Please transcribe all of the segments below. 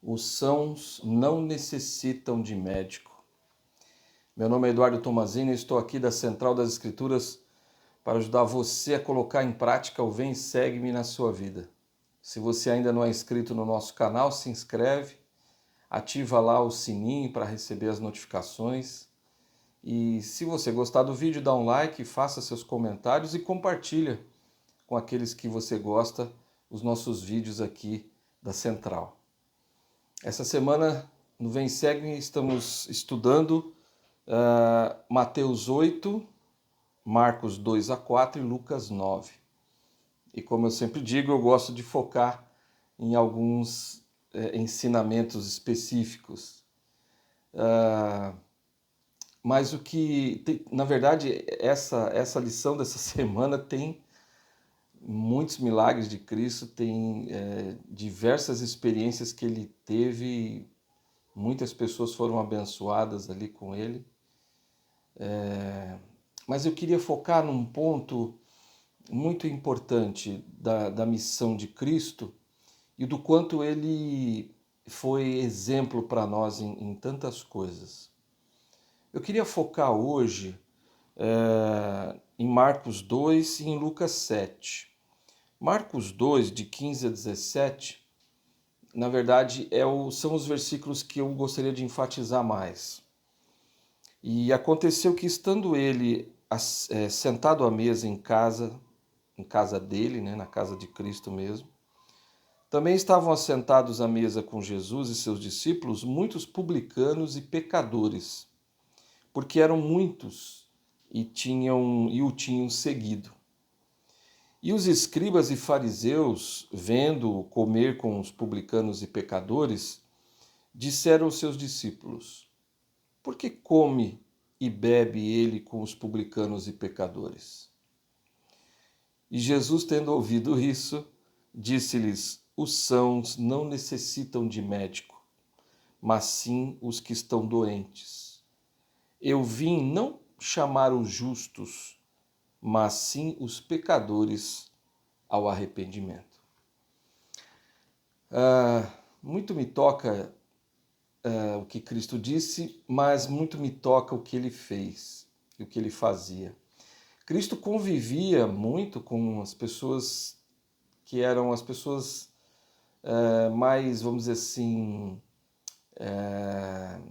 Os sãos não necessitam de médico. Meu nome é Eduardo Tomazini e estou aqui da Central das Escrituras para ajudar você a colocar em prática o Vem e Segue-me na sua vida. Se você ainda não é inscrito no nosso canal, se inscreve, ativa lá o sininho para receber as notificações. E se você gostar do vídeo, dá um like, faça seus comentários e compartilha com aqueles que você gosta os nossos vídeos aqui da Central. Essa semana, no Vem Segue, estamos estudando Mateus 8, Marcos 2 a 4 e Lucas 9. E como eu sempre digo, eu gosto de focar em alguns ensinamentos específicos. Mas o que, na verdade, essa lição dessa semana tem muitos milagres de Cristo, tem diversas experiências que ele teve. Muitas pessoas foram abençoadas ali com ele. Mas eu queria focar num ponto muito importante da missão de Cristo e do quanto ele foi exemplo para nós em tantas coisas. Eu queria focar hoje em Marcos 2 e em Lucas 7. Marcos 2, de 15 a 17, na verdade, são os versículos que eu gostaria de enfatizar mais. E aconteceu que, estando ele sentado à mesa em casa dele, né, na casa de Cristo mesmo, também estavam assentados à mesa com Jesus e seus discípulos muitos publicanos e pecadores, porque eram muitos e o tinham seguido. E os escribas e fariseus, vendo-o comer com os publicanos e pecadores, disseram aos seus discípulos: por que come e bebe ele com os publicanos e pecadores? E Jesus, tendo ouvido isso, disse-lhes: os sãos não necessitam de médico, mas sim os que estão doentes. Eu vim não chamar os justos, mas sim os pecadores ao arrependimento. Muito me toca o que Cristo disse, mas muito me toca o que ele fez e o que ele fazia. Cristo convivia muito com as pessoas que eram as pessoas mais, vamos dizer assim,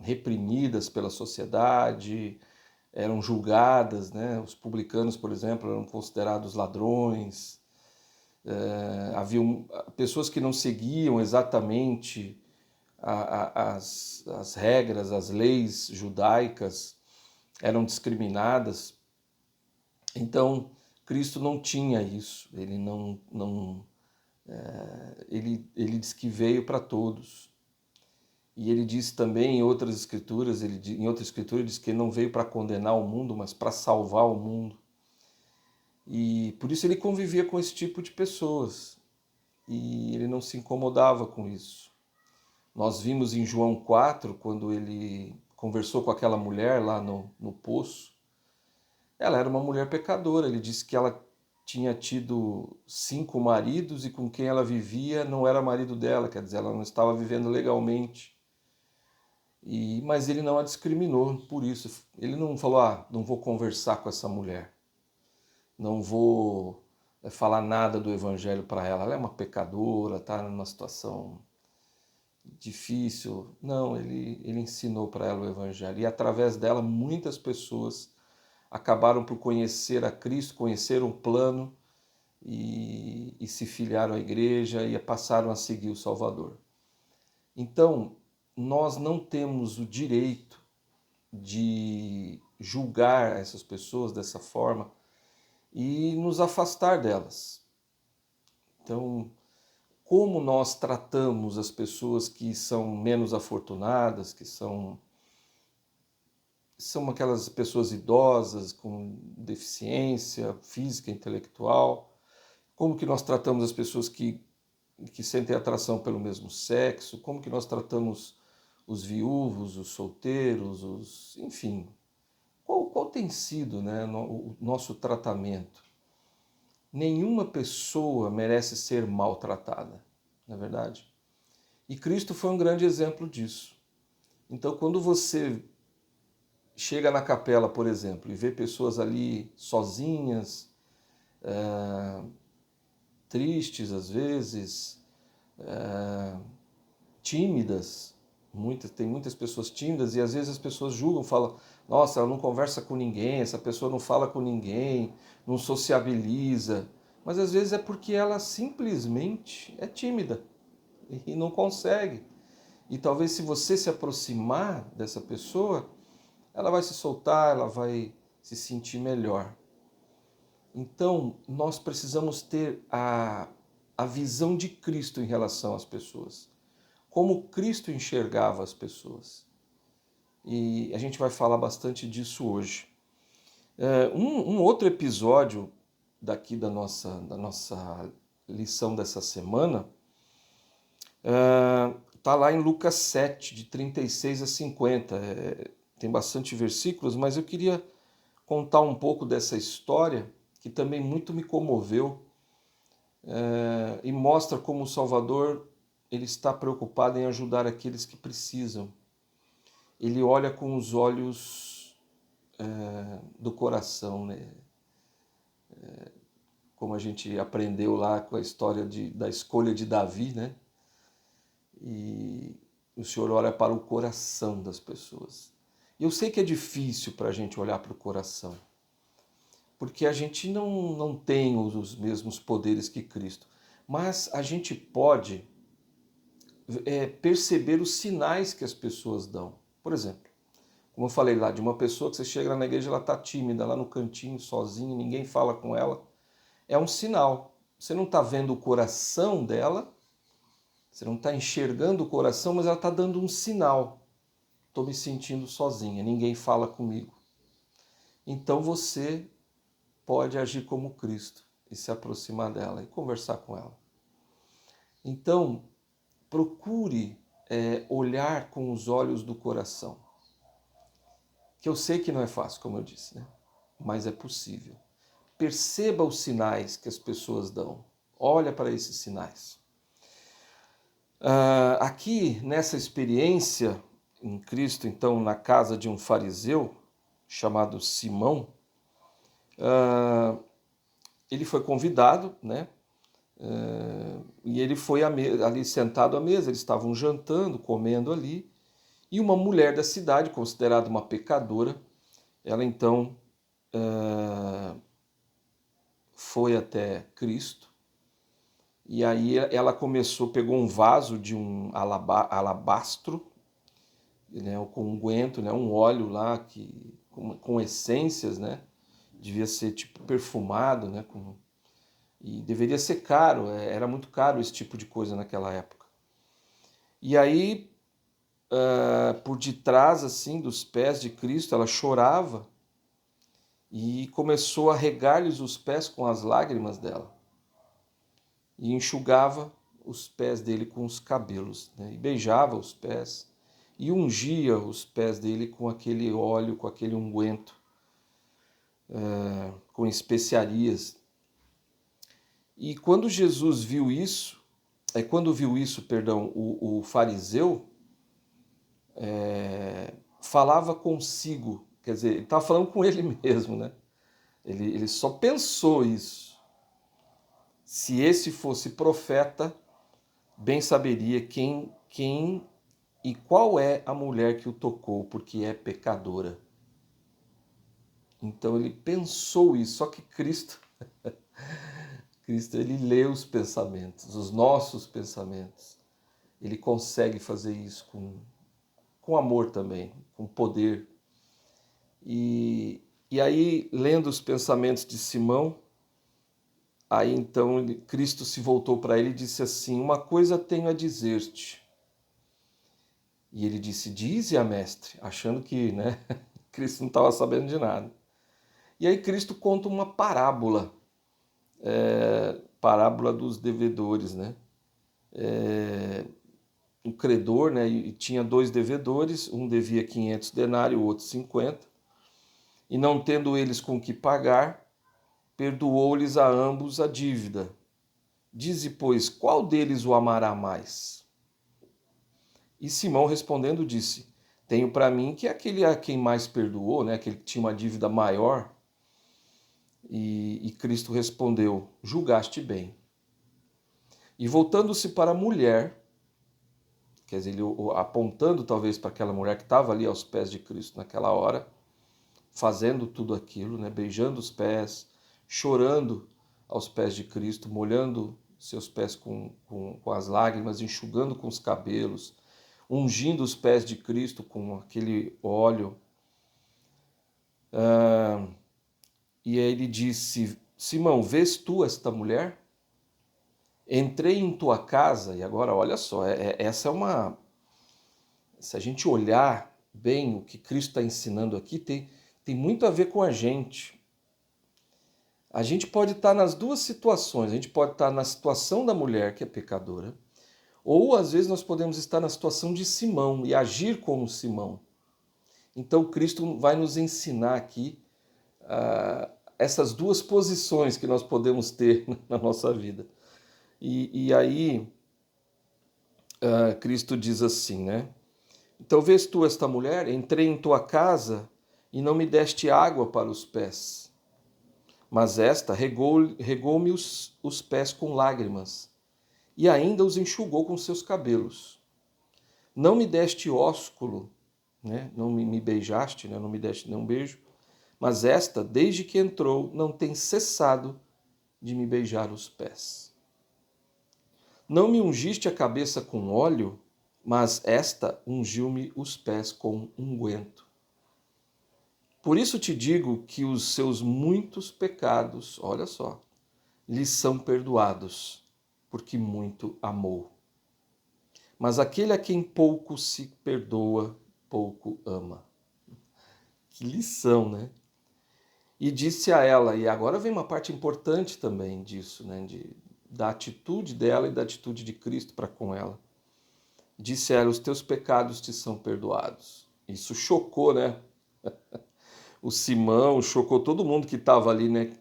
reprimidas pela sociedade, eram julgadas, né? Os publicanos, por exemplo, eram considerados ladrões. Havia pessoas que não seguiam exatamente as regras, as leis judaicas, eram discriminadas. Então, Cristo não tinha isso, ele diz que veio para todos. E ele diz também em outras escrituras, em outra escritura, ele diz que ele não veio para condenar o mundo, mas para salvar o mundo. E por isso ele convivia com esse tipo de pessoas. E ele não se incomodava com isso. Nós vimos em João 4, quando ele conversou com aquela mulher lá no poço. Ela era uma mulher pecadora. Ele disse que ela tinha tido 5 maridos e com quem ela vivia não era marido dela, quer dizer, ela não estava vivendo legalmente. Mas ele não a discriminou por isso. Ele não falou, não vou conversar com essa mulher, não vou falar nada do evangelho para ela. Ela é uma pecadora, está numa situação difícil. Não, ele ensinou para ela o evangelho. E através dela, muitas pessoas acabaram por conhecer a Cristo, conheceram o plano e se filiaram à igreja e passaram a seguir o Salvador. Então, nós não temos o direito de julgar essas pessoas dessa forma e nos afastar delas. Então, como nós tratamos as pessoas que são menos afortunadas, que são aquelas pessoas idosas com deficiência física, intelectual, como que nós tratamos as pessoas que sentem atração pelo mesmo sexo, como que nós tratamos os viúvos, os solteiros, enfim. Qual tem sido, né, o nosso tratamento? Nenhuma pessoa merece ser maltratada, não é verdade? E Cristo foi um grande exemplo disso. Então, quando você chega na capela, por exemplo, e vê pessoas ali sozinhas, tristes às vezes, tímidas, tem muitas pessoas tímidas e às vezes as pessoas julgam, falam, nossa, ela não conversa com ninguém, essa pessoa não fala com ninguém, não sociabiliza. Mas às vezes é porque ela simplesmente é tímida e não consegue. E talvez se você se aproximar dessa pessoa, ela vai se soltar, ela vai se sentir melhor. Então, nós precisamos ter a visão de Cristo em relação às pessoas. Como Cristo enxergava as pessoas. E a gente vai falar bastante disso hoje. Um outro episódio daqui da nossa lição dessa semana está lá em Lucas 7, de 36 a 50. Tem bastante versículos, mas eu queria contar um pouco dessa história, que também muito me comoveu, e mostra como o Salvador ele está preocupado em ajudar aqueles que precisam. Ele olha com os olhos do coração, né? Como a gente aprendeu lá com a história da escolha de Davi, né? E o Senhor olha para o coração das pessoas. E eu sei que é difícil para a gente olhar para o coração, porque a gente não tem os mesmos poderes que Cristo, mas a gente pode perceber os sinais que as pessoas dão. Por exemplo, como eu falei lá, de uma pessoa que você chega na igreja, ela está tímida, lá no cantinho, sozinha, ninguém fala com ela. É um sinal. Você não está vendo o coração dela, você não está enxergando o coração, mas ela está dando um sinal. Estou me sentindo sozinha, ninguém fala comigo. Então você pode agir como Cristo e se aproximar dela e conversar com ela. Então, procure olhar com os olhos do coração. Que eu sei que não é fácil, como eu disse, né? Mas é possível. Perceba os sinais que as pessoas dão. Olha para esses sinais. Aqui, nessa experiência em Cristo, então, na casa de um fariseu chamado Simão, ele foi convidado, né? E ele foi ali sentado à mesa, eles estavam jantando, comendo ali, e uma mulher da cidade, considerada uma pecadora, ela então foi até Cristo, e aí ela pegou um vaso de um alabastro, né, com unguento, né, um óleo lá com essências, né, devia ser tipo perfumado, né, e deveria ser caro, era muito caro esse tipo de coisa naquela época. E aí, por detrás assim dos pés de Cristo, ela chorava e começou a regar-lhes os pés com as lágrimas dela. E enxugava os pés dele com os cabelos, né? E beijava os pés e ungia os pés dele com aquele óleo, com aquele unguento, com especiarias. E quando Jesus viu isso, o fariseu falava consigo, quer dizer, ele estava falando com ele mesmo, né? Ele só pensou isso. Se esse fosse profeta, bem saberia quem e qual é a mulher que o tocou, porque é pecadora. Então ele pensou isso, só que Cristo ele lê os pensamentos, os nossos pensamentos. Ele consegue fazer isso com amor também, com poder. E aí, lendo os pensamentos de Simão, aí então Cristo se voltou para ele e disse assim: uma coisa tenho a dizer-te. E ele disse: dize-a, mestre, achando que, né, Cristo não estava sabendo de nada. E aí Cristo conta uma parábola, parábola dos devedores, né? Um credor, né, e tinha dois devedores, um devia 500 denários, o outro 50, e não tendo eles com que pagar, perdoou-lhes a ambos a dívida. Dize, pois, qual deles o amará mais? E Simão respondendo disse: tenho para mim que é aquele a quem mais perdoou, né? Aquele que tinha uma dívida maior. E Cristo respondeu: julgaste bem. E voltando-se para a mulher, quer dizer, ele apontando talvez para aquela mulher que estava ali aos pés de Cristo naquela hora, fazendo tudo aquilo, né? Beijando os pés, chorando aos pés de Cristo, molhando seus pés com as lágrimas, enxugando com os cabelos, ungindo os pés de Cristo com aquele óleo. E aí ele disse: Simão, vês tu esta mulher? Entrei em tua casa, e agora olha só, essa é uma. Se a gente olhar bem o que Cristo está ensinando aqui, tem muito a ver com a gente. A gente pode estar nas duas situações. A gente pode estar na situação da mulher que é pecadora, ou às vezes nós podemos estar na situação de Simão e agir como Simão. Então Cristo vai nos ensinar aqui essas duas posições que nós podemos ter na nossa vida. E aí Cristo diz assim, né? Então vês tu esta mulher? Entrei em tua casa e não me deste água para os pés. Mas esta regou-me os pés com lágrimas, e ainda os enxugou com seus cabelos. Não me deste ósculo, né? Não me beijaste, né? Não me deste nenhum beijo, mas esta, desde que entrou, não tem cessado de me beijar os pés. Não me ungiste a cabeça com óleo, mas esta ungiu-me os pés com unguento. Por isso te digo que os seus muitos pecados, olha só, lhes são perdoados, porque muito amou. Mas aquele a quem pouco se perdoa, pouco ama. Que lição, né? E disse a ela, e agora vem uma parte importante também disso, né? Da atitude dela e da atitude de Cristo para com ela. Disse a ela, os teus pecados te são perdoados. Isso chocou, né? O Simão, chocou todo mundo que estava ali, né?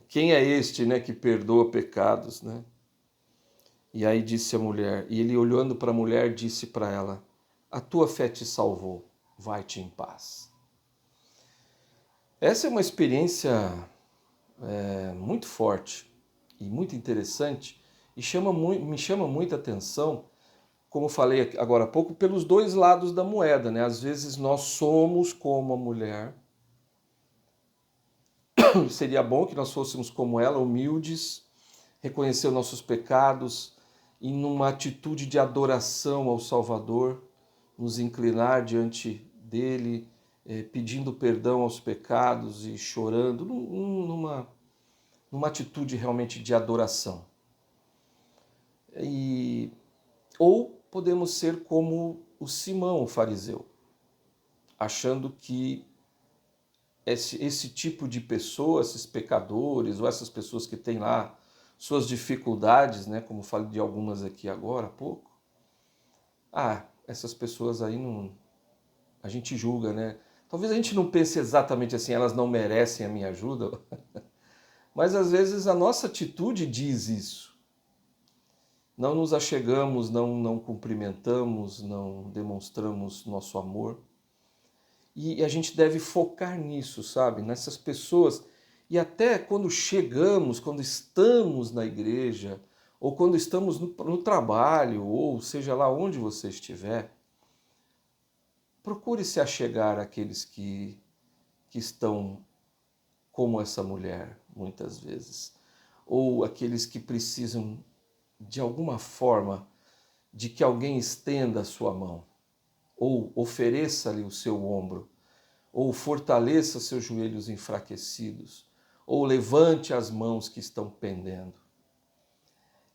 Quem é este, né, que perdoa pecados, né? E aí disse a mulher, e ele olhando para a mulher disse para ela, a tua fé te salvou, vai-te em paz. Essa é uma experiência muito forte e muito interessante e me chama muita atenção, como falei agora há pouco, pelos dois lados da moeda, né? Às vezes nós somos como a mulher. Seria bom que nós fôssemos como ela, humildes, reconhecer os nossos pecados e numa atitude de adoração ao Salvador, nos inclinar diante dele, pedindo perdão aos pecados e chorando, numa atitude realmente de adoração. Ou podemos ser como o Simão, o fariseu, achando que esse tipo de pessoa, esses pecadores, ou essas pessoas que têm lá suas dificuldades, né, como falei de algumas aqui agora há pouco, essas pessoas aí não, a gente julga, né? Talvez a gente não pense exatamente assim, elas não merecem a minha ajuda, mas às vezes a nossa atitude diz isso. Não nos achegamos, não cumprimentamos, não demonstramos nosso amor. E a gente deve focar nisso, sabe? Nessas pessoas. E até quando chegamos, quando estamos na igreja, ou quando estamos no trabalho, ou seja lá onde você estiver, procure se achegar àqueles que estão como essa mulher, muitas vezes. Ou aqueles que precisam, de alguma forma, de que alguém estenda a sua mão, ou ofereça-lhe o seu ombro, ou fortaleça seus joelhos enfraquecidos, ou levante as mãos que estão pendendo.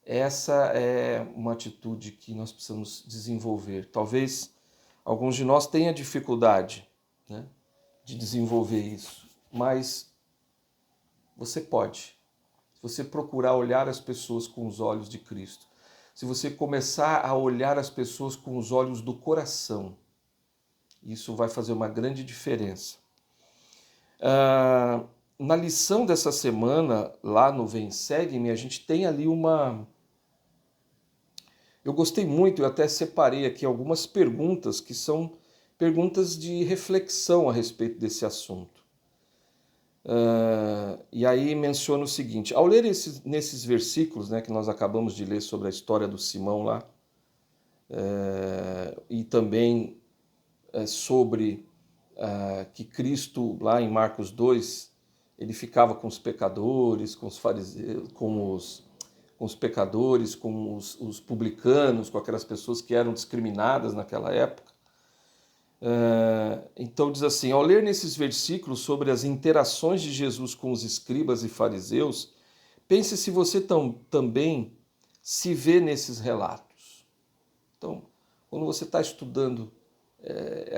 Essa é uma atitude que nós precisamos desenvolver. Talvez alguns de nós tenham dificuldade, né, de desenvolver isso, mas você pode. Se você procurar olhar as pessoas com os olhos de Cristo, se você começar a olhar as pessoas com os olhos do coração, isso vai fazer uma grande diferença. Na lição dessa semana, lá no Vem Segue-me, a gente tem ali Eu gostei muito, eu até separei aqui algumas perguntas que são perguntas de reflexão a respeito desse assunto. E aí menciona o seguinte: ao ler nesses versículos, né, que nós acabamos de ler sobre a história do Simão lá, e também sobre que Cristo, lá em Marcos 2, ele ficava com os pecadores, com os fariseus, com os pecadores, com os publicanos, com aquelas pessoas que eram discriminadas naquela época. Então diz assim: ao ler nesses versículos sobre as interações de Jesus com os escribas e fariseus, pense se você também se vê nesses relatos. Então, quando você está estudando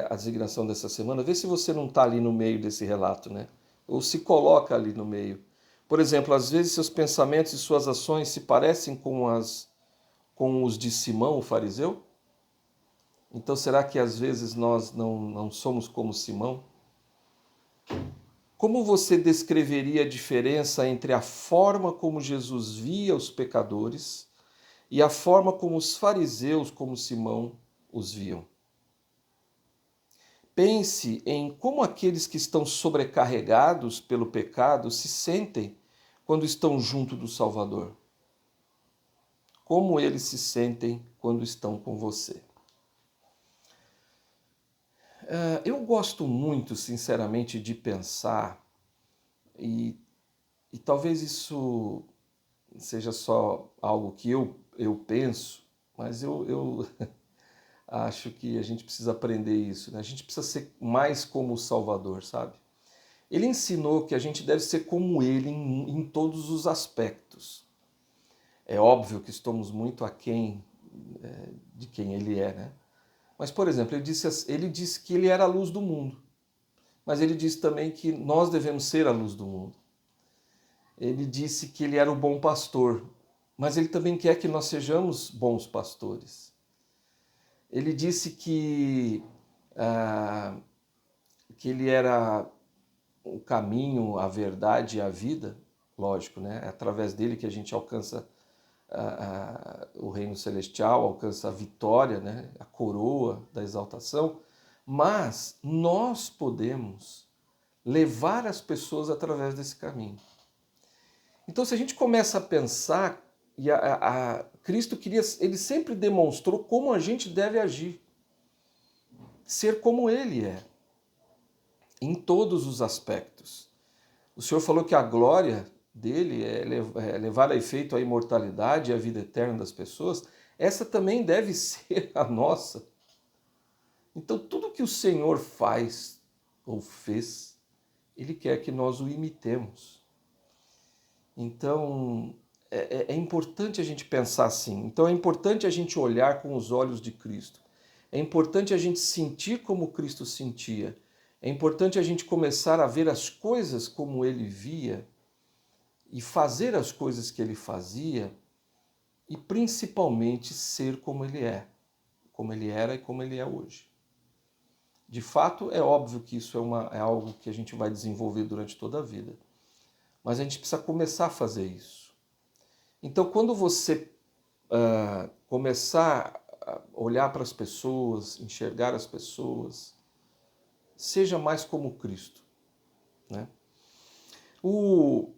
a designação dessa semana, vê se você não está ali no meio desse relato, né? Ou se coloca ali no meio. Por exemplo, às vezes seus pensamentos e suas ações se parecem com os de Simão, o fariseu? Então, será que às vezes nós não somos como Simão? Como você descreveria a diferença entre a forma como Jesus via os pecadores e a forma como os fariseus, como Simão, os viam? Pense em como aqueles que estão sobrecarregados pelo pecado se sentem quando estão junto do Salvador. Como eles se sentem quando estão com você. Eu gosto muito, sinceramente, de pensar, e talvez isso seja só algo que eu penso, mas eu acho que a gente precisa aprender isso, né? A gente precisa ser mais como o Salvador, sabe? Ele ensinou que a gente deve ser como ele em todos os aspectos. É óbvio que estamos muito aquém de quem ele é, né? Mas, por exemplo, ele disse que ele era a luz do mundo. Mas ele disse também que nós devemos ser a luz do mundo. Ele disse que ele era o bom pastor, mas ele também quer que nós sejamos bons pastores. Ele disse que ele era o caminho, a verdade e a vida, lógico, né? É através dele que a gente alcança o reino celestial, alcança a vitória, né? A coroa da exaltação, mas nós podemos levar as pessoas através desse caminho. Então, se a gente começa a pensar, e Cristo ele sempre demonstrou como a gente deve agir, ser como ele é, em todos os aspectos. O Senhor falou que a glória dele é levar a efeito a imortalidade e a vida eterna das pessoas. Essa também deve ser a nossa. Então, tudo que o Senhor faz ou fez, ele quer que nós o imitemos. Então, é importante a gente pensar assim. Então, é importante a gente olhar com os olhos de Cristo. É importante a gente sentir como Cristo sentia. É importante a gente começar a ver as coisas como ele via e fazer as coisas que ele fazia e principalmente ser como ele é, como ele era e como ele é hoje. De fato, é óbvio que isso é algo que a gente vai desenvolver durante toda a vida, mas a gente precisa começar a fazer isso. Então, quando você começar a olhar para as pessoas, enxergar as pessoas, seja mais como Cristo, né? Eu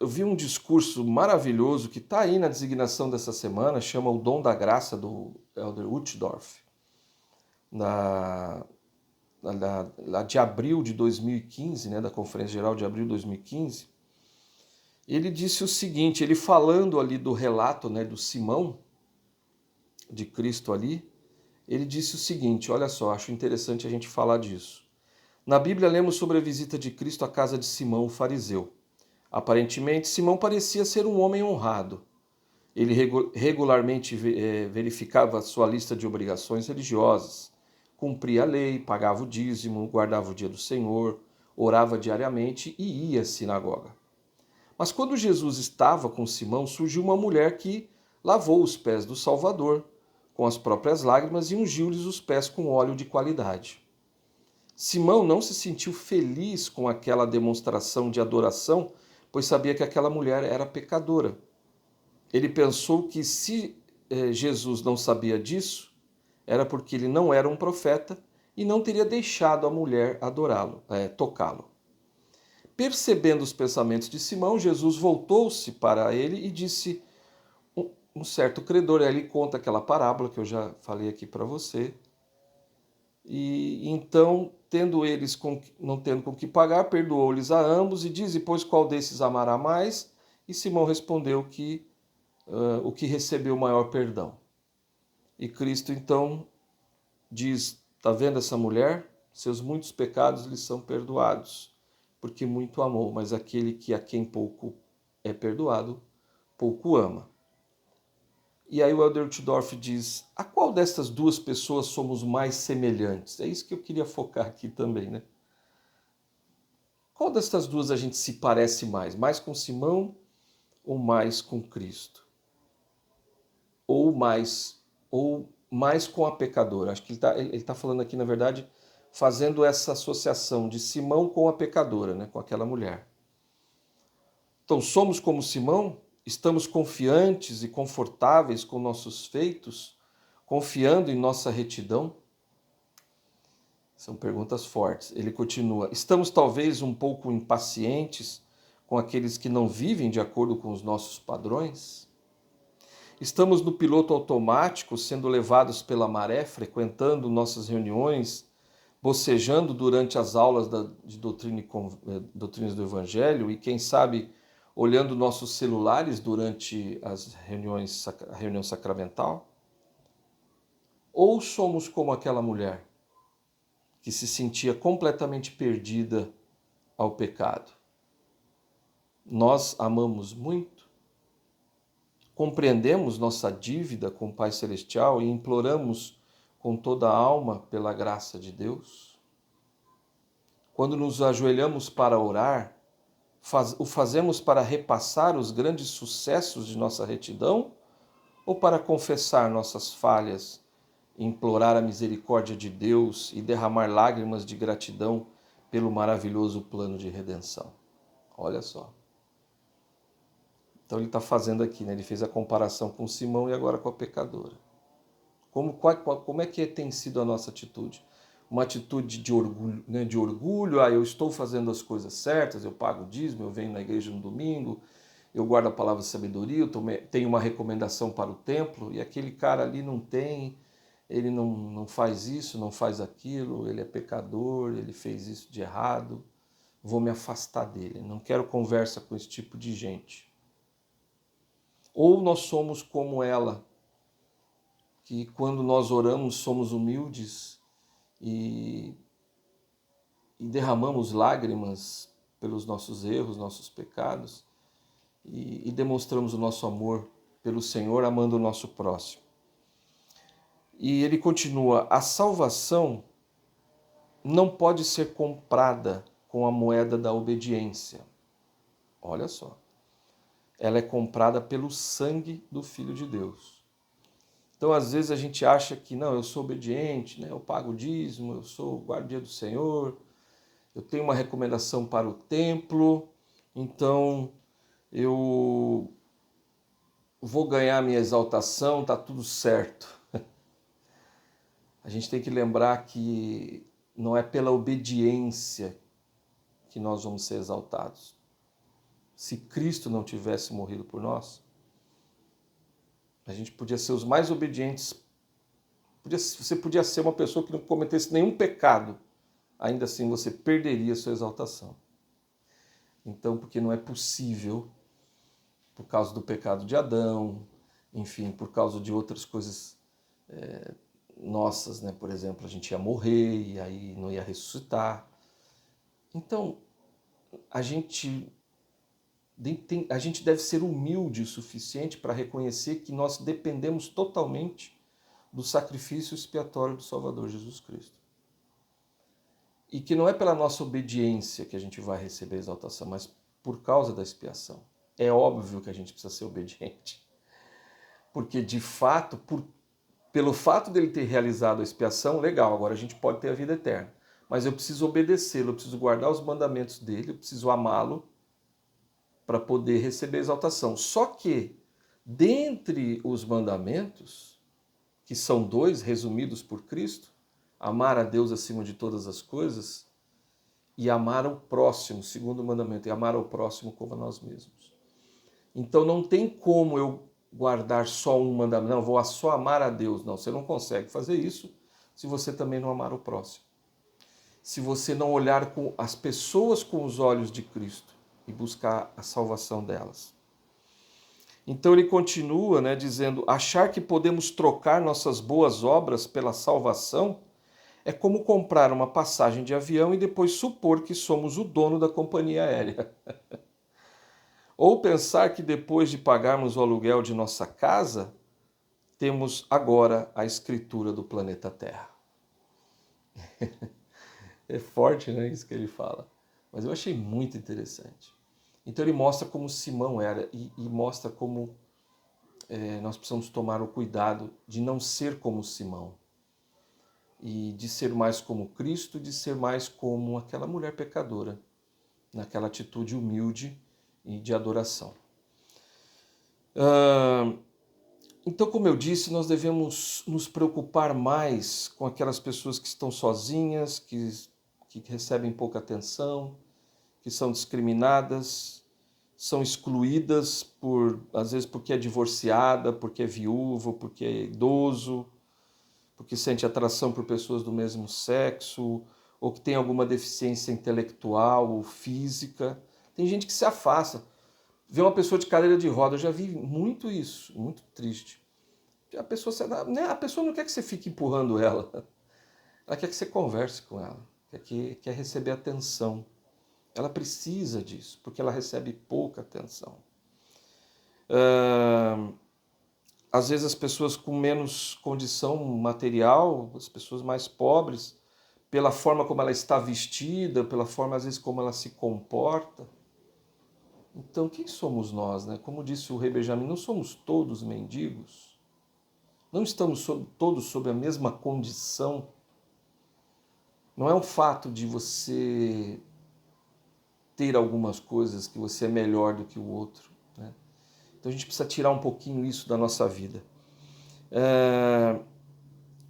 vi um discurso maravilhoso que está aí na designação dessa semana, chama O Dom da Graça, do Elder Uchtdorf, lá de abril de 2015, né, da Conferência Geral de abril de 2015. Ele disse o seguinte, ele falando ali do relato, né, do Simão, de Cristo ali, ele disse o seguinte, olha só, acho interessante a gente falar disso. Na Bíblia lemos sobre a visita de Cristo à casa de Simão, o fariseu. Aparentemente, Simão parecia ser um homem honrado. Ele regularmente verificava sua lista de obrigações religiosas, cumpria a lei, pagava o dízimo, guardava o dia do Senhor, orava diariamente e ia à sinagoga. Mas quando Jesus estava com Simão, surgiu uma mulher que lavou os pés do Salvador com as próprias lágrimas e ungiu-lhes os pés com óleo de qualidade. Simão não se sentiu feliz com aquela demonstração de adoração, pois sabia que aquela mulher era pecadora. Ele pensou que se Jesus não sabia disso, era porque ele não era um profeta e não teria deixado a mulher adorá-lo, tocá-lo. Percebendo os pensamentos de Simão, Jesus voltou-se para ele e disse: um certo credor, e aí ele conta aquela parábola que eu já falei aqui para você. E então, tendo eles não tendo com que pagar, perdoou-lhes a ambos e diz: pois qual desses amará mais? E Simão respondeu que o que recebeu maior perdão. E Cristo então diz: está vendo essa mulher? Seus muitos pecados lhe são perdoados, porque muito amou, mas aquele que a quem pouco é perdoado, pouco ama. E aí o Elder Tidorf diz: a qual destas duas pessoas somos mais semelhantes? É isso que eu queria focar aqui também, né? Qual destas duas a gente se parece mais? Mais com Simão ou mais com Cristo? Ou mais com a pecadora? Acho que ele tá falando aqui, na verdade, fazendo essa associação de Simão com a pecadora, né? Com aquela mulher. Então, somos como Simão? Estamos confiantes e confortáveis com nossos feitos, confiando em nossa retidão? São perguntas fortes. Ele continua: estamos talvez um pouco impacientes com aqueles que não vivem de acordo com os nossos padrões? Estamos no piloto automático, sendo levados pela maré, frequentando nossas reuniões, bocejando durante as aulas de doutrinas do Evangelho e, quem sabe, olhando nossos celulares durante a reunião sacramental? Ou somos como aquela mulher que se sentia completamente perdida ao pecado? Nós amamos muito, compreendemos nossa dívida com o Pai Celestial e imploramos com toda a alma pela graça de Deus? Quando nos ajoelhamos para orar, o fazemos para repassar os grandes sucessos de nossa retidão ou para confessar nossas falhas, implorar a misericórdia de Deus e derramar lágrimas de gratidão pelo maravilhoso plano de redenção? Olha só. Então ele está fazendo aqui, né? Ele fez a comparação com Simão e agora com a pecadora. Como é que tem sido a nossa atitude? Uma atitude de orgulho, né? De orgulho, eu estou fazendo as coisas certas, eu pago o dízimo, eu venho na igreja no domingo, eu guardo a palavra de sabedoria, eu tenho uma recomendação para o templo, e aquele cara ali não tem, ele não faz isso, não faz aquilo, ele é pecador, ele fez isso de errado, vou me afastar dele, não quero conversa com esse tipo de gente. Ou nós somos como ela, que quando nós oramos somos humildes e derramamos lágrimas pelos nossos erros, nossos pecados, e demonstramos o nosso amor pelo Senhor, amando o nosso próximo. E ele continua: a salvação não pode ser comprada com a moeda da obediência. Olha só. Ela é comprada pelo sangue do Filho de Deus. Então, às vezes, a gente acha que, não, eu sou obediente, né? Eu pago o dízimo, eu sou guardiã do Senhor, eu tenho uma recomendação para o templo, então eu vou ganhar minha exaltação, tá tudo certo. A gente tem que lembrar que não é pela obediência que nós vamos ser exaltados. Se Cristo não tivesse morrido por nós, a gente podia ser os mais obedientes. Você podia ser uma pessoa que não cometesse nenhum pecado, ainda assim você perderia a sua exaltação. Então, porque não é possível, por causa do pecado de Adão, enfim, por causa de outras coisas nossas, né? Por exemplo, a gente ia morrer e aí não ia ressuscitar. Então, a gente deve ser humilde o suficiente para reconhecer que nós dependemos totalmente do sacrifício expiatório do Salvador Jesus Cristo. E que não é pela nossa obediência que a gente vai receber a exaltação, mas por causa da expiação. É óbvio que a gente precisa ser obediente. Porque, de fato, pelo fato dele ter realizado a expiação, legal, agora a gente pode ter a vida eterna. Mas eu preciso obedecê-lo, eu preciso guardar os mandamentos dele, eu preciso amá-lo para poder receber a exaltação. Só que dentre os mandamentos, que são 2, resumidos por Cristo, amar a Deus acima de todas as coisas e amar ao próximo, segundo mandamento, e amar ao próximo como a nós mesmos. Então não tem como eu guardar só um mandamento, não, vou só amar a Deus. Não, você não consegue fazer isso se você também não amar o próximo. Se você não olhar com as pessoas com os olhos de Cristo e buscar a salvação delas. Então ele continua, né, dizendo, achar que podemos trocar nossas boas obras pela salvação é como comprar uma passagem de avião e depois supor que somos o dono da companhia aérea. Ou pensar que depois de pagarmos o aluguel de nossa casa, temos agora a escritura do planeta Terra. É forte, né, isso que ele fala. Mas eu achei muito interessante. Então ele mostra como Simão era e mostra como nós precisamos tomar o cuidado de não ser como Simão. E de ser mais como Cristo, de ser mais como aquela mulher pecadora, naquela atitude humilde e de adoração. Então, como eu disse, nós devemos nos preocupar mais com aquelas pessoas que estão sozinhas, que recebem pouca atenção, que são discriminadas, são excluídas às vezes porque é divorciada, porque é viúvo, porque é idoso, porque sente atração por pessoas do mesmo sexo, ou que tem alguma deficiência intelectual ou física. Tem gente que se afasta. Vê uma pessoa de cadeira de roda, eu já vi muito isso, muito triste. A pessoa não quer que você fique empurrando ela, ela quer que você converse com ela, quer receber atenção. Ela precisa disso, porque ela recebe pouca atenção. Às vezes as pessoas com menos condição material, as pessoas mais pobres, pela forma como ela está vestida, pela forma às vezes como ela se comporta. Então, quem somos nós, né? Como disse o rei Benjamin, não somos todos mendigos? Não estamos todos sob a mesma condição? Não é um fato de você ter algumas coisas que você é melhor do que o outro, né? Então a gente precisa tirar um pouquinho isso da nossa vida.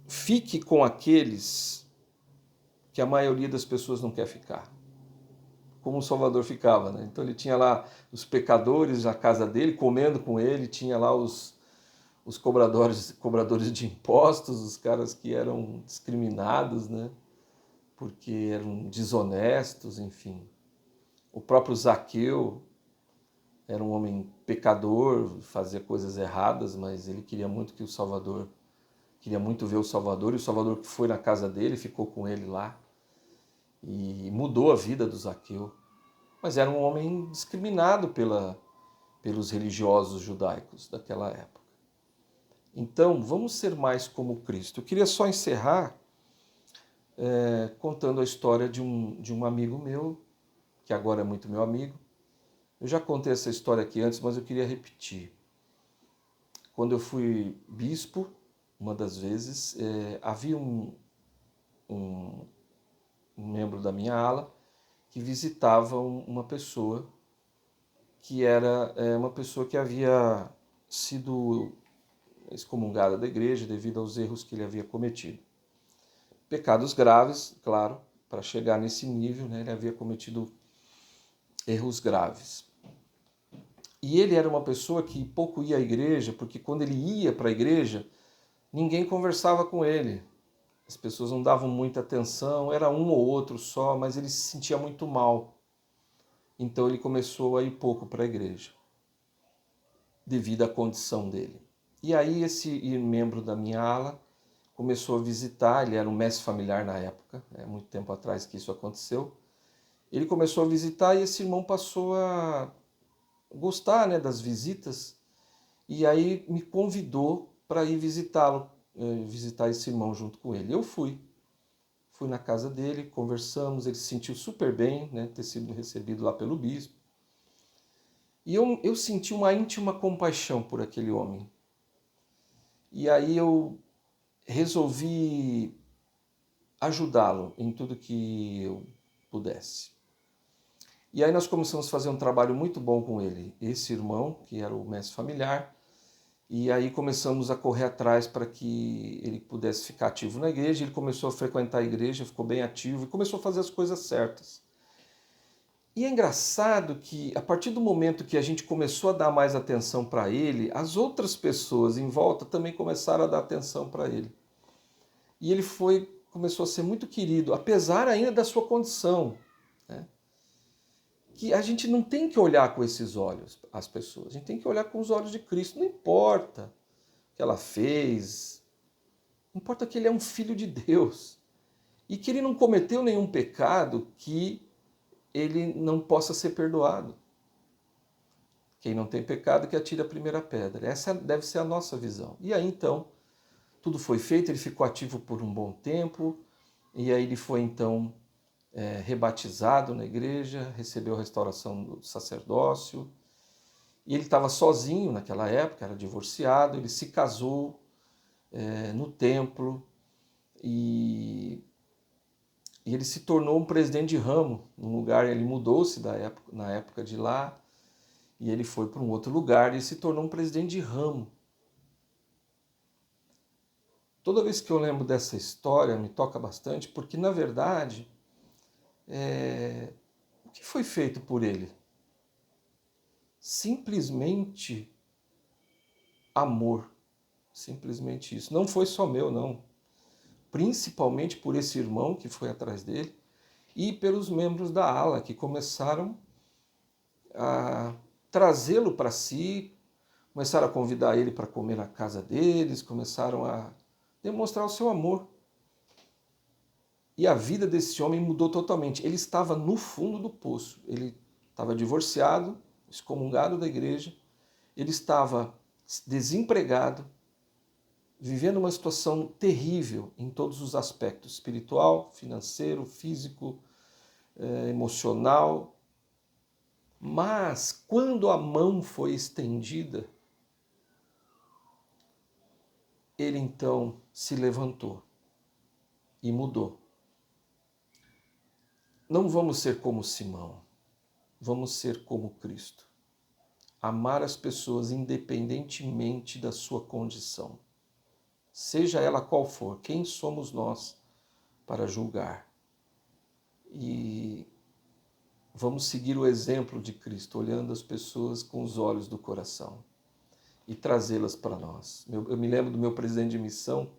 Fique com aqueles que a maioria das pessoas não quer ficar. Como o Salvador ficava, né? Então ele tinha lá os pecadores na casa dele, comendo com ele, tinha lá os cobradores de impostos, os caras que eram discriminados, né? Porque eram desonestos, enfim. O próprio Zaqueu era um homem pecador, fazia coisas erradas, mas ele queria muito que o Salvador, queria muito ver o Salvador, e o Salvador que foi na casa dele, ficou com ele lá, e mudou a vida do Zaqueu. Mas era um homem discriminado pelos religiosos judaicos daquela época. Então, vamos ser mais como Cristo. Eu queria só encerrar contando a história de um amigo meu, que agora é muito meu amigo. Eu já contei essa história aqui antes, mas eu queria repetir. Quando eu fui bispo, uma das vezes, havia um membro da minha ala que visitava uma pessoa que era uma pessoa que havia sido excomungada da igreja devido aos erros que ele havia cometido. Pecados graves, claro, para chegar nesse nível, né, ele havia cometido erros graves. E ele era uma pessoa que pouco ia à igreja, porque quando ele ia para a igreja, ninguém conversava com ele. As pessoas não davam muita atenção, era um ou outro só, mas ele se sentia muito mal. Então ele começou a ir pouco para a igreja, devido à condição dele. E aí esse membro da minha ala começou a visitar, ele era um mestre familiar na época, muito tempo atrás que isso aconteceu. Ele começou a visitar e esse irmão passou a gostar, né, das visitas, e aí me convidou para ir visitá-lo, visitar esse irmão junto com ele. Eu fui na casa dele, conversamos, ele se sentiu super bem, né, ter sido recebido lá pelo bispo. E eu senti uma íntima compaixão por aquele homem. E aí eu resolvi ajudá-lo em tudo que eu pudesse. E aí nós começamos a fazer um trabalho muito bom com ele. Esse irmão, que era o mestre familiar, E aí começamos a correr atrás para que ele pudesse ficar ativo na igreja. Ele começou a frequentar a igreja, ficou bem ativo e começou a fazer as coisas certas. E é engraçado que, a partir do momento que a gente começou a dar mais atenção para ele, as outras pessoas em volta também começaram a dar atenção para ele. E ele começou a ser muito querido, apesar ainda da sua condição, né? Que a gente não tem que olhar com esses olhos as pessoas, a gente tem que olhar com os olhos de Cristo. Não importa o que ela fez, não importa que ele é um filho de Deus e que ele não cometeu nenhum pecado que ele não possa ser perdoado. Quem não tem pecado que atire a primeira pedra. Essa deve ser a nossa visão. E aí então, tudo foi feito, ele ficou ativo por um bom tempo, e aí ele foi então rebatizado na igreja, recebeu a restauração do sacerdócio, e ele estava sozinho naquela época, era divorciado, ele se casou no templo, e ele se tornou um presidente de ramo, num lugar, ele mudou-se na época de lá, e ele foi para um outro lugar e se tornou um presidente de ramo. Toda vez que eu lembro dessa história, me toca bastante, porque, na verdade, o que foi feito por ele? Simplesmente amor. Simplesmente isso. Não foi só meu, não. Principalmente por esse irmão que foi atrás dele e pelos membros da ala que começaram a trazê-lo para si, começaram a convidar ele para comer na casa deles, começaram a demonstrar o seu amor. E a vida desse homem mudou totalmente. Ele estava no fundo do poço. Ele estava divorciado, excomungado da igreja. Ele estava desempregado, vivendo uma situação terrível em todos os aspectos, espiritual, financeiro, físico, emocional. Mas quando a mão foi estendida, ele então se levantou e mudou. Não vamos ser como Simão, vamos ser como Cristo. Amar as pessoas independentemente da sua condição, seja ela qual for. Quem somos nós para julgar? E vamos seguir o exemplo de Cristo, olhando as pessoas com os olhos do coração e trazê-las para nós. Eu me lembro do meu presidente de missão.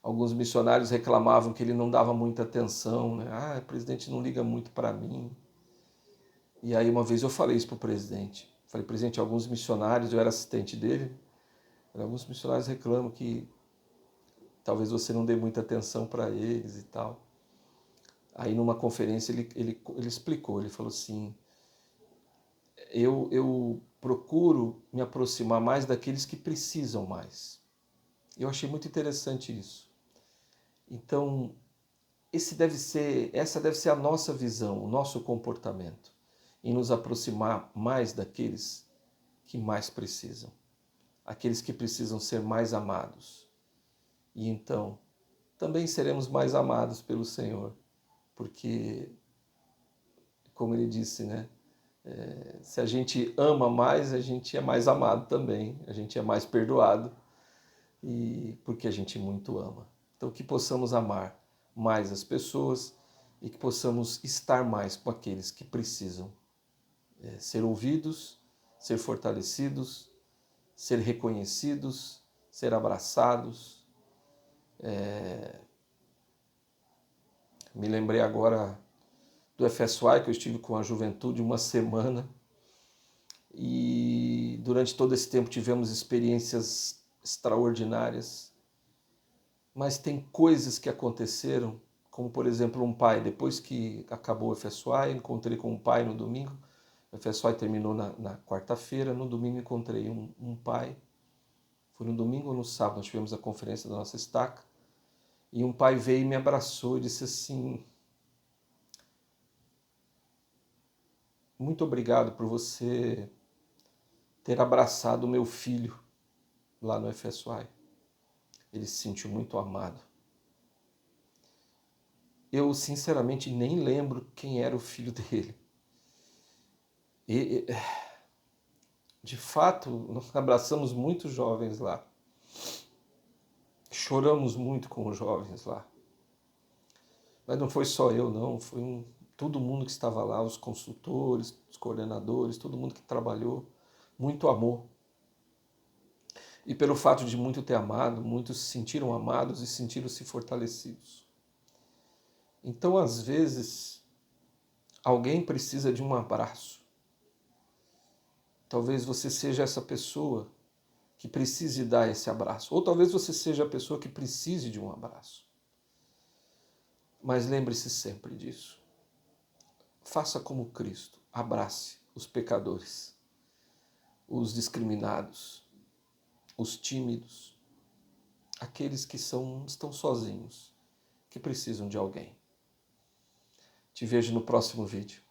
Alguns missionários reclamavam que ele não dava muita atenção, né? O presidente não liga muito para mim. E aí uma vez eu falei isso para o presidente. Falei, presidente, alguns missionários, eu era assistente dele, alguns missionários reclamam que talvez você não dê muita atenção para eles e tal. Aí numa conferência ele explicou, ele falou assim, eu procuro me aproximar mais daqueles que precisam mais. Eu achei muito interessante isso. Então, essa deve ser a nossa visão, o nosso comportamento, em nos aproximar mais daqueles que mais precisam, aqueles que precisam ser mais amados. E então, também seremos mais amados pelo Senhor, porque, como ele disse, né? Se a gente ama mais, a gente é mais amado também, a gente é mais perdoado, e porque a gente muito ama. Então, que possamos amar mais as pessoas e que possamos estar mais com aqueles que precisam ser ouvidos, ser fortalecidos, ser reconhecidos, ser abraçados. Me lembrei agora do FSY, que eu estive com a juventude uma semana, e durante todo esse tempo tivemos experiências extraordinárias, mas tem coisas que aconteceram, como por exemplo um pai, depois que acabou o FSY, encontrei com um pai no domingo, o FSY terminou na quarta-feira, no domingo encontrei um pai, foi no domingo ou no sábado, nós tivemos a conferência da nossa estaca, e um pai veio e me abraçou e disse assim, muito obrigado por você ter abraçado o meu filho lá no FSY. Ele se sentiu muito amado. Eu, sinceramente, nem lembro quem era o filho dele. De fato, nós abraçamos muitos jovens lá. Choramos muito com os jovens lá. Mas não foi só eu, não. Foi todo mundo que estava lá, os consultores, os coordenadores, todo mundo que trabalhou. Muito amor. E pelo fato de muito ter amado, muitos se sentiram amados e sentiram-se fortalecidos. Então, às vezes, alguém precisa de um abraço. Talvez você seja essa pessoa que precise dar esse abraço. Ou talvez você seja a pessoa que precise de um abraço. Mas lembre-se sempre disso. Faça como Cristo. Abrace os pecadores, os discriminados, os tímidos, aqueles que estão sozinhos, que precisam de alguém. Te vejo no próximo vídeo.